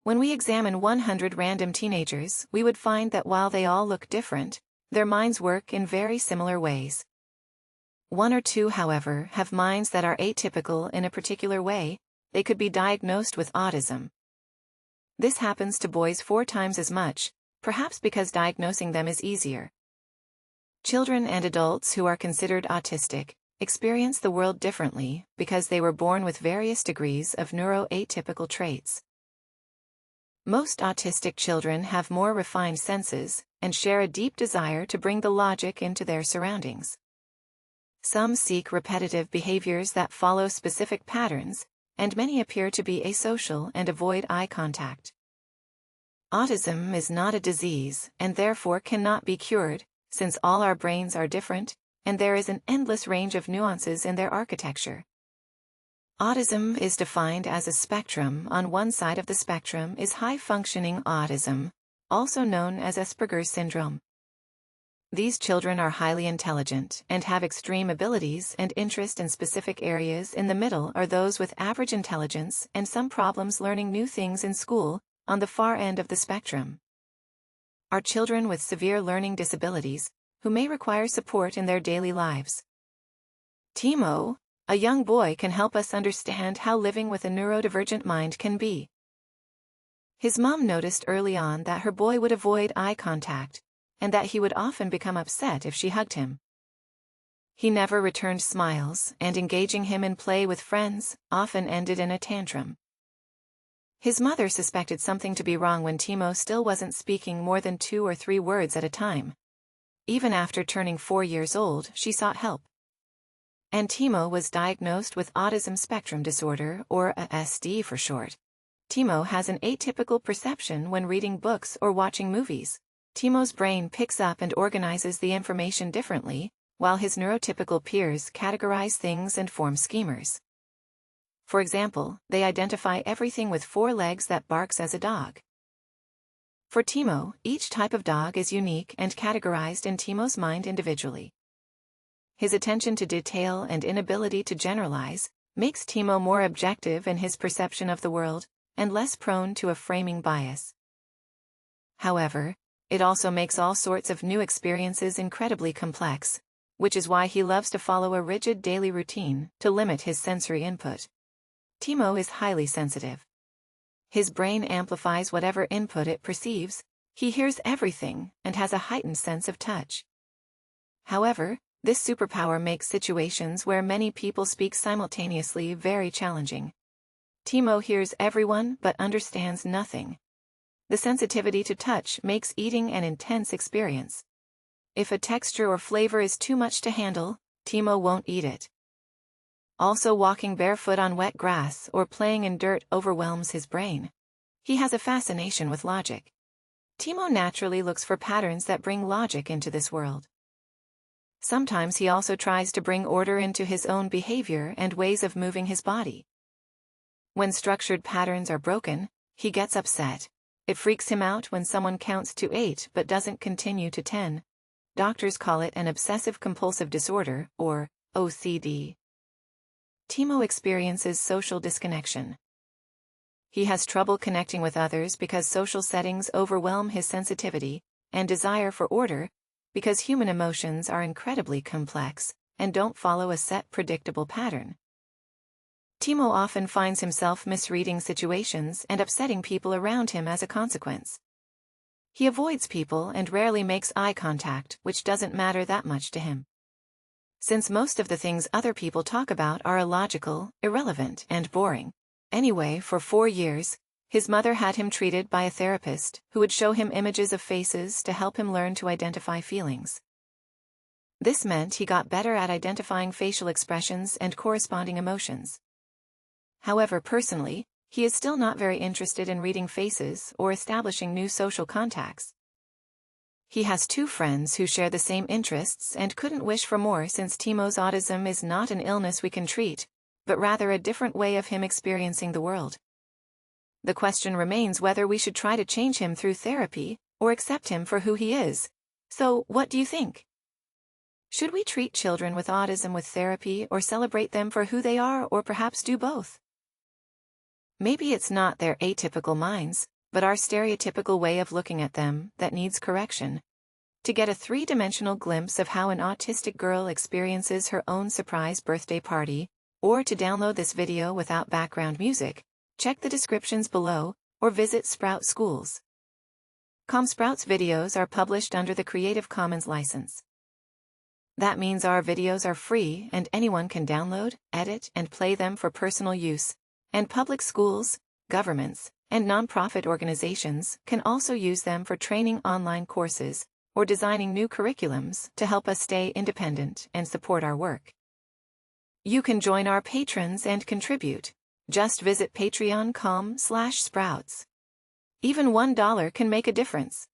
When we examine 100 random teenagers, we would find that while they all look different, their minds work in very similar ways. One or two, however, have minds that are atypical in a particular way. They could be diagnosed with autism. This happens to boys 4 times as much, perhaps because diagnosing them is easier. Children and adults who are considered autistic experience the world differently because they were born with various degrees of neuroatypical traits. Most autistic children have more refined senses and share a deep desire to bring the logic into their surroundings. Some seek repetitive behaviors that follow specific patterns, and many appear to be asocial and avoid eye contact. Autism is not a disease and therefore cannot be cured, since all our brains are different, and there is an endless range of nuances in their architecture. Autism is defined as a spectrum. On one side of the spectrum is high-functioning autism, also known as Asperger's syndrome. These children are highly intelligent and have extreme abilities and interest in specific areas. In the middle are those with average intelligence and some problems learning new things in school. On the far end of the spectrum are children with severe learning disabilities, who may require support in their daily lives. Timo, a young boy, can help us understand how living with a neurodivergent mind can be. His mom noticed early on that her boy would avoid eye contact, and that he would often become upset if she hugged him. He never returned smiles, and engaging him in play with friends often ended in a tantrum. His mother suspected something to be wrong when Timo still wasn't speaking more than 2 or 3 words at a time. Even after turning 4 years old, she sought help. And Timo was diagnosed with autism spectrum disorder, or ASD for short. Timo has an atypical perception when reading books or watching movies. Timo's brain picks up and organizes the information differently, while his neurotypical peers categorize things and form schemas. For example, they identify everything with 4 legs that barks as a dog. For Timo, each type of dog is unique and categorized in Timo's mind individually. His attention to detail and inability to generalize makes Timo more objective in his perception of the world, and less prone to a framing bias. However, it also makes all sorts of new experiences incredibly complex, which is why he loves to follow a rigid daily routine to limit his sensory input. Timo is highly sensitive. His brain amplifies whatever input it perceives. He hears everything and has a heightened sense of touch. However, this superpower makes situations where many people speak simultaneously very challenging. Timo hears everyone but understands nothing. The sensitivity to touch makes eating an intense experience. If a texture or flavor is too much to handle, Timo won't eat it. Also, walking barefoot on wet grass or playing in dirt overwhelms his brain. He has a fascination with logic. Timo naturally looks for patterns that bring logic into this world. Sometimes he also tries to bring order into his own behavior and ways of moving his body. When structured patterns are broken, he gets upset. It freaks him out when someone counts to 8 but doesn't continue to 10. Doctors call it an obsessive-compulsive disorder, or OCD. Timo experiences social disconnection. He has trouble connecting with others because social settings overwhelm his sensitivity and desire for order, because human emotions are incredibly complex and don't follow a set predictable pattern. Timo often finds himself misreading situations and upsetting people around him as a consequence. He avoids people and rarely makes eye contact, which doesn't matter that much to him. Since most of the things other people talk about are illogical, irrelevant, and boring. Anyway, for 4 years, his mother had him treated by a therapist who would show him images of faces to help him learn to identify feelings. This meant he got better at identifying facial expressions and corresponding emotions. However, personally, he is still not very interested in reading faces or establishing new social contacts. He has 2 friends who share the same interests and couldn't wish for more, since Timo's autism is not an illness we can treat, but rather a different way of him experiencing the world. The question remains whether we should try to change him through therapy or accept him for who he is. So, what do you think? Should we treat children with autism with therapy or celebrate them for who they are, or perhaps do both? Maybe it's not their atypical minds, but our stereotypical way of looking at them that needs correction. To get a three-dimensional glimpse of how an autistic girl experiences her own surprise birthday party, or to download this video without background music, check the descriptions below, or visit Sprout Schools. Sprouts videos are published under the Creative Commons license. That means our videos are free and anyone can download, edit, and play them for personal use, and public schools, governments, and nonprofit organizations can also use them for training online courses or designing new curriculums to help us stay independent and support our work. You can join our patrons and contribute. Just visit patreon.com/sprouts. Even $1 can make a difference.